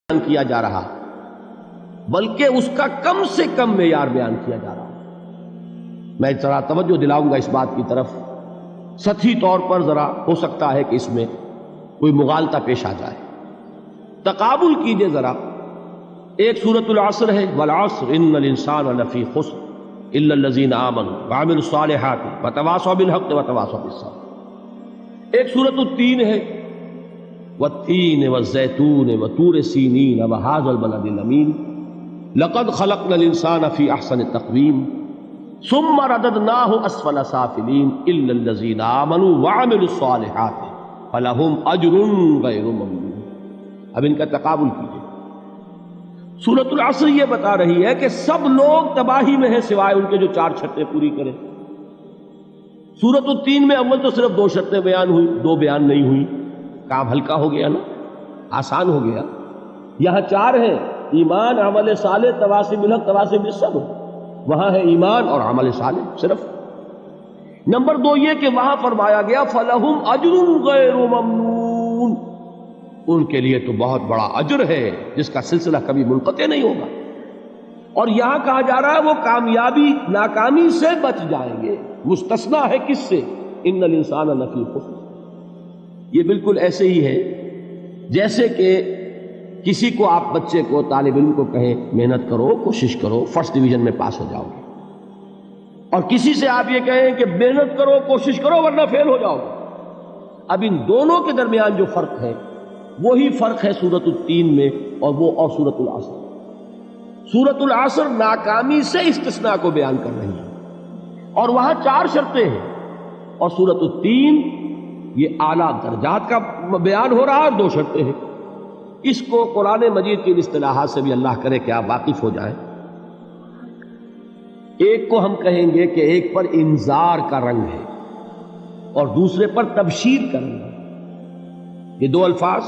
بیان کیا جا رہا بلکہ اس کا کم سے کم معیار بیان کیا جا رہا. میں ذرا توجہ دلاؤں گا اس بات کی طرف. سطحی طور پر ذرا ہو سکتا ہے کہ اس میں کوئی مغالطہ پیش آ جائے. تقابل کیجئے ذرا. ایک سورۃ العصر ہے، والعصر ان الانسان لفی خسر الا الذین آمنوا وعملوا الصالحات وتواصوا بالحق وتواصوا بالصبر. ایک سورۃ التین ہے، والتین والزیتون وطور سینین وہذا البلد الامین لقد خلقنا الانسان فی احسن تقویم ثم رددناہ اسفل سافلین الا الذین آمنوا وعملوا الصالحات فلہم اجر غیر ممنون. اب ان کا تقابل کیجئے. سورۃ العصر یہ بتا رہی ہے کہ سب لوگ تباہی میں ہیں سوائے ان کے جو 4 شرطیں پوری کریں. سورۃ التین میں اول تو صرف 2 شرطیں بیان ہوئی، 2 بیان نہیں ہوئی. کام ہلکا ہو گیا نا، آسان ہو گیا. یہاں 4 ہیں، ایمان، عمل صالح، تواصی بالحق، تواصی بالصبر. وہاں ہے ایمان اور عمل صالح صرف. نمبر 2 یہ کہ وہاں فرمایا گیا فَلَهُمْ أَجْرٌ غَيْرُ مَمْنُونَ، ان کے لیے تو بہت بڑا اجر ہے جس کا سلسلہ کبھی منقطع نہیں ہوگا. اور یہاں کہا جا رہا ہے وہ کامیابی ناکامی سے بچ جائیں گے. مستثنیٰ ہے کس سے؟ ان الانسان لفی خسر. یہ بالکل ایسے ہی ہے جیسے کہ کسی کو آپ بچے کو، طالب علم کو کہیں محنت کرو، کوشش کرو، فرسٹ ڈویژن میں پاس ہو جاؤ گے. اور کسی سے آپ یہ کہیں کہ محنت کرو، کوشش کرو ورنہ فیل ہو جاؤ گے. اب ان دونوں کے درمیان جو فرق ہے وہی فرق ہے سورۃ التین میں اور سورۃ العصر. سورۃ العصر ناکامی سے استثناء کو بیان کر رہی ہے اور وہاں 4 شرطیں ہیں، اور سورۃ التین یہ اعلیٰ درجات کا بیان ہو رہا ہے، 2 شرطیں ہیں. اس کو قرآن مجید کی اصطلاحات سے بھی اللہ کرے کہ آپ واقف ہو جائیں. ایک کو ہم کہیں گے کہ ایک پر انذار کا رنگ ہے اور دوسرے پر تبشیر کا رنگ ہے. یہ 2 الفاظ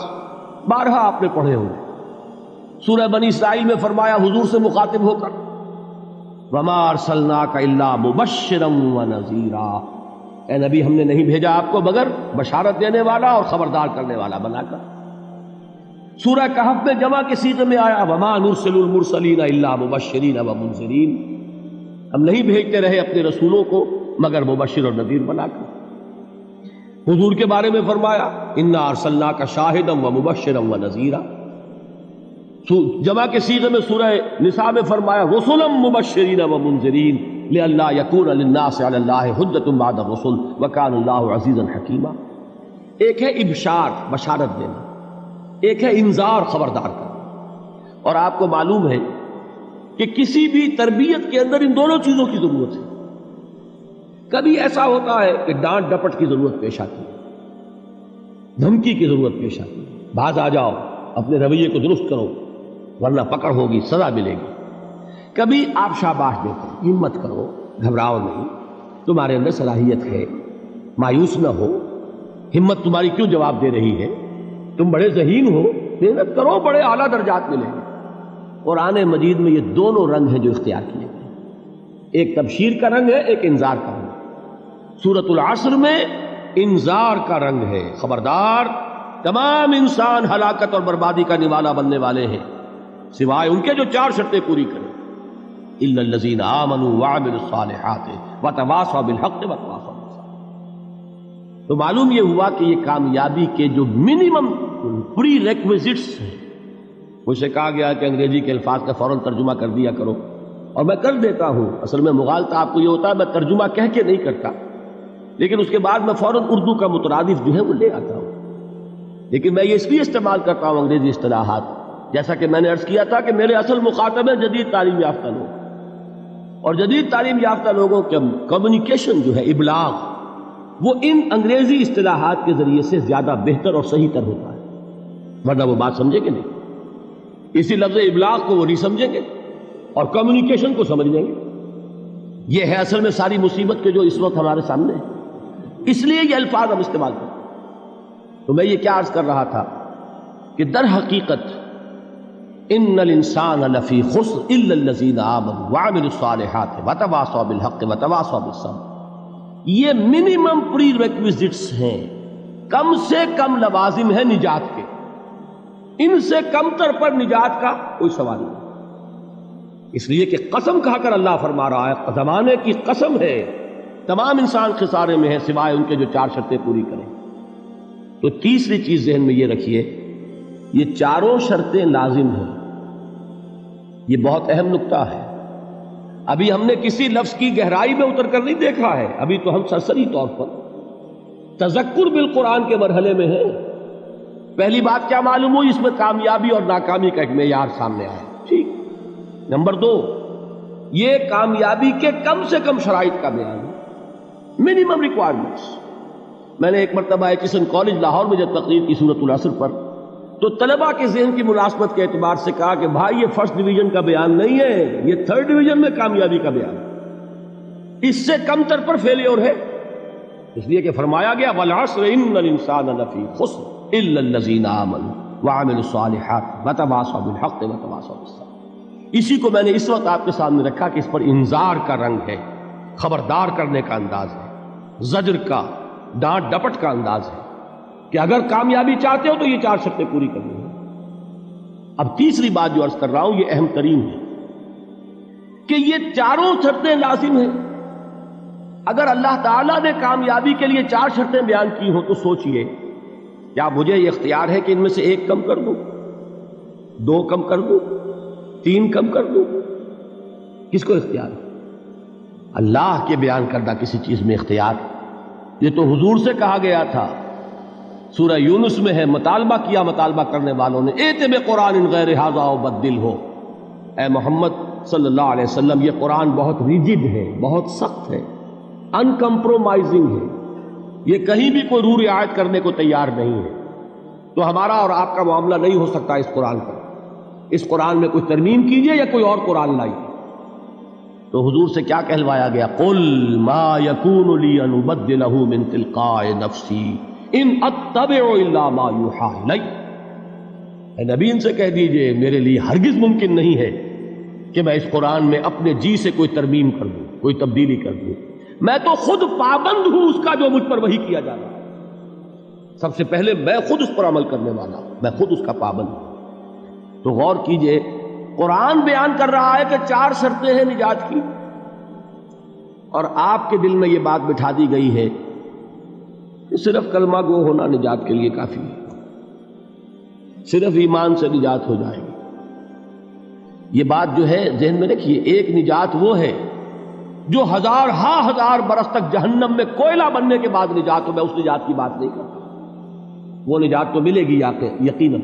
بارہا آپ نے پڑھے ہوں گے. سورہ بنی اسرائیل میں فرمایا حضور سے مخاطب ہو کر وَمَا أَرْسَلْنَاكَ إِلَّا مُبَشِّرًا وَنَذِيرًا، اے نبی ہم نے نہیں بھیجا آپ کو مگر بشارت دینے والا اور خبردار کرنے والا بنا کر. سورہ کہف میں جمع کے صیغے میں آیا وَمَا نُرْسِلُ الْمُرْسَلِينَ إِلَّا مُبَشِّرِينَ وَمُنذِرِينَ، ہم نہیں بھیجتے رہے اپنے رسولوں کو مگر مبشر اور نذیر بنا کر. حضور کے بارے میں فرمایا اِنَّا أَرْسَلْنَاكَ شَاهِدًا وَمُبَشِّرًا وَنَذِيرًا. جمع کے صیغے میں سورہ نساء میں فرمایا رُسُلًا مُبَشِّرِينَ وَمُنذِرِينَ لِئَلَّا يَكُونَ لِلنَّاسِ عَلَى اللَّهِ حُجَّةٌ بَعْدَ الرُّسُلِ وَكَانَ اللَّهُ عَزِيزًا حَكِيمًا. ایک ہے ابشار، بشارت دینا، ایک ہے انذار، خبردار کرنا. اور آپ کو معلوم ہے کہ کسی بھی تربیت کے اندر ان دونوں چیزوں کی ضرورت ہے. کبھی ایسا ہوتا ہے کہ ڈانٹ ڈپٹ کی ضرورت پیش آتی ہے، دھمکی کی ضرورت پیش آتی ہے، باز آ جاؤ، اپنے رویے کو درست کرو ورنہ پکڑ ہوگی، سزا ملے گی. کبھی آپ شاباش دیتے ہیں، ہمت کرو، گھبراؤ نہیں، تمہارے اندر صلاحیت ہے، مایوس نہ ہو، ہمت تمہاری کیوں جواب دے رہی ہے، تم بڑے ذہین ہو، محنت کرو، بڑے اعلیٰ درجات ملیں گے. قرآن مجید میں یہ دونوں رنگ ہیں جو اختیار کیے گئے. ایک تبشیر کا رنگ ہے، ایک انذار کا رنگ ہے. سورۃ العصر میں انذار کا رنگ ہے، خبردار، تمام انسان ہلاکت اور بربادی کا نوالا بننے والے ہیں سوائے ان کے جو 4 شرطیں پوری کریں. الا الذین آمنوا وعملوا الصالحات وتواصوا بالحق وتواصوا بالصبر. تو معلوم یہ ہوا کہ یہ کامیابی کے جو منیمم پری ریکویزٹس ہیں. مجھ سے کہا گیا کہ انگریزی کے الفاظ کا فوراً ترجمہ کر دیا کرو، اور میں کر دیتا ہوں. اصل میں مغالطہ آپ کو یہ ہوتا ہے میں ترجمہ کہہ کے نہیں کرتا، لیکن اس کے بعد میں فوراً اردو کا مترادف جو ہے وہ لے آتا ہوں. لیکن میں یہ اس لیے استعمال کرتا ہوں انگریزی اصطلاحات، جیسا کہ میں نے عرض کیا تھا کہ میرے اصل مخاطب ہیں جدید تعلیم یافتہ لوگ، اور جدید تعلیم یافتہ لوگوں کے کمیونیکیشن جو ہے، ابلاغ، وہ ان انگریزی اصطلاحات کے ذریعے سے زیادہ بہتر اور صحیح تر ہوتا ہے. ورنہ وہ بات سمجھیں گے نہیں، اسی لفظ ابلاغ کو وہ نہیں سمجھیں گے اور کمیونیکیشن کو سمجھ لیں گے. یہ ہے اصل میں ساری مصیبت کے جو اس وقت ہمارے سامنے ہے. اس لیے یہ الفاظ ہم استعمال کرتے ہیں. تو میں یہ کیا عرض کر رہا تھا کہ در حقیقت ان الانسان لفی خسر الا الذین آمنوا وعملوا الصالحات وتواصوا بالحق وتواصوا بالصبر. یہ منیمم پری ریکویزٹس ہیں، کم سے کم لوازم ہیں نجات کے. ان سے کمتر پر نجات کا کوئی سوال نہیں. اس لیے کہ قسم کھا کر اللہ فرما رہا ہے، زمانے کی قسم ہے، تمام انسان خسارے میں ہے سوائے ان کے جو 4 شرطیں پوری کریں. تو تیسری چیز ذہن میں یہ رکھیے، یہ چاروں شرطیں لازم ہیں. یہ بہت اہم نکتہ ہے. ابھی ہم نے کسی لفظ کی گہرائی میں اتر کر نہیں دیکھا ہے، ابھی تو ہم سرسری طور پر تذکر بالقرآن کے مرحلے میں ہیں. پہلی بات کیا معلوم ہوئی؟ اس میں کامیابی اور ناکامی کا ایک معیار سامنے آیا. ٹھیک. نمبر 2، یہ کامیابی کے کم سے کم شرائط کا بیان ہے، منیمم ریکوائرمنٹس. میں نے ایک مرتبہ ایچسن کالج لاہور میں جب تقریر کی سورۃ العصر پر، تو طلباء کے ذہن کی مناسبت کے اعتبار سے کہا کہ بھائی یہ فرسٹ ڈویژن کا بیان نہیں ہے، یہ تھرڈ ڈویژن میں کامیابی کا بیان ہے، اس سے کم تر پر فیلیور ہے. اس لیے کہ فرمایا گیا والعصر ان الانسان لفی خسر الا الذین آمنوا وعملوا الصالحات وتواصوا بالحق وتواصوا بالصبر. اسی کو میں نے اس وقت آپ کے سامنے رکھا کہ اس پر انذار کا رنگ ہے، خبردار کرنے کا انداز ہے، زجر کا، ڈانٹ ڈپٹ کا انداز ہے کہ اگر کامیابی چاہتے ہو تو یہ 4 شرطیں پوری کرنی ہیں. اب تیسری بات جو عرض کر رہا ہوں یہ اہم ترین ہے کہ یہ چاروں شرطیں لازم ہیں. اگر اللہ تعالیٰ نے کامیابی کے لیے 4 شرطیں بیان کی ہوں تو سوچئے، کیا مجھے یہ اختیار ہے کہ ان میں سے 1 کم کر دوں، 2 کم کر دوں، 3 کم کر دوں؟ کس کو اختیار ہے؟ اللہ کے بیان کردہ کسی چیز میں اختیار. یہ تو حضور سے کہا گیا تھا، سورہ یونس میں ہے، مطالبہ کیا مطالبہ کرنے والوں نے، ایت بقرآن غیر ھذا وبدل ہو. اے محمد صلی اللہ علیہ وسلم، یہ قرآن بہت ریجڈ ہے، بہت سخت ہے، ان کمپرومائزنگ ہے، یہ کہیں بھی کوئی روح رعایت کرنے کو تیار نہیں ہے. تو ہمارا اور آپ کا معاملہ نہیں ہو سکتا اس قرآن پر. اس قرآن میں کچھ ترمیم کیجئے یا کوئی اور قرآن لائیے. تو حضور سے کیا کہلوایا گیا؟ قل ما یکون لی ان ابدلہ من تلقاء نفسی ان اتبع الا ما یوحی الی. اے نبی ان سے کہہ دیجئے میرے لیے ہرگز ممکن نہیں ہے کہ میں اس قرآن میں اپنے جی سے کوئی ترمیم کر دوں، کوئی تبدیلی کر دوں. میں تو خود پابند ہوں اس کا جو مجھ پر وحی کیا جا رہا ہے. سب سے پہلے میں خود اس پر عمل کرنے والا ہوں، میں خود اس کا پابند ہوں. تو غور کیجئے، قرآن بیان کر رہا ہے کہ 4 شرطیں ہیں نجات کی، اور آپ کے دل میں یہ بات بٹھا دی گئی ہے کہ صرف کلمہ گو ہونا نجات کے لیے کافی ہے، صرف ایمان سے نجات ہو جائے گی. یہ بات جو ہے ذہن میں رکھیے، ایک نجات وہ ہے جو ہزار برس تک جہنم میں کوئلہ بننے کے بعد نجات ہو. میں اس نجات کی بات نہیں کرتا، وہ نجات تو ملے گی یقیناً.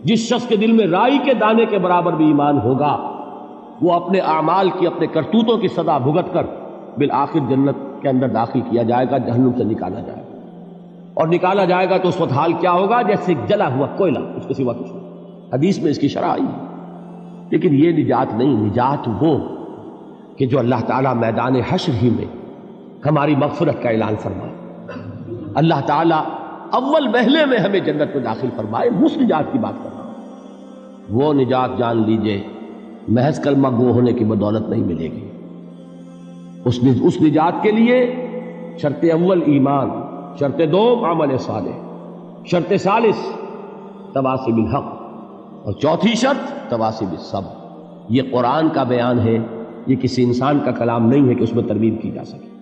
جس شخص کے دل میں رائی کے دانے کے برابر بھی ایمان ہوگا، وہ اپنے اعمال کی، اپنے کرتوتوں کی سزا بھگت کر بالآخر جنت کے اندر داخل کیا جائے گا، جہنم سے نکالا جائے گا. اور نکالا جائے گا تو اس وقت حال کیا ہوگا؟ جیسے جلا ہوا کوئلہ، اس کے سوا کچھ نہیں. حدیث میں اس کی شرح آئی ہے. لیکن یہ نجات نہیں، نجات وہ کہ جو اللہ تعالیٰ میدان حشر ہی میں ہماری مغفرت کا اعلان فرمائے، اللہ تعالیٰ اول وہلے میں ہمیں جنت میں داخل فرمائے. اس نجات کی بات کر رہا ہوں. وہ نجات جان لیجئے محض کلمہ گو ہونے کی بدولت نہیں ملے گی. اس نجات کے لیے شرط اول ایمان، شرط 2 عمل صالح، شرط ثالث تواصی بالحق، اور چوتھی شرط تواصی بالصبر. یہ قرآن کا بیان ہے، یہ کسی انسان کا کلام نہیں ہے کہ اس میں ترمیم کی جا سکے.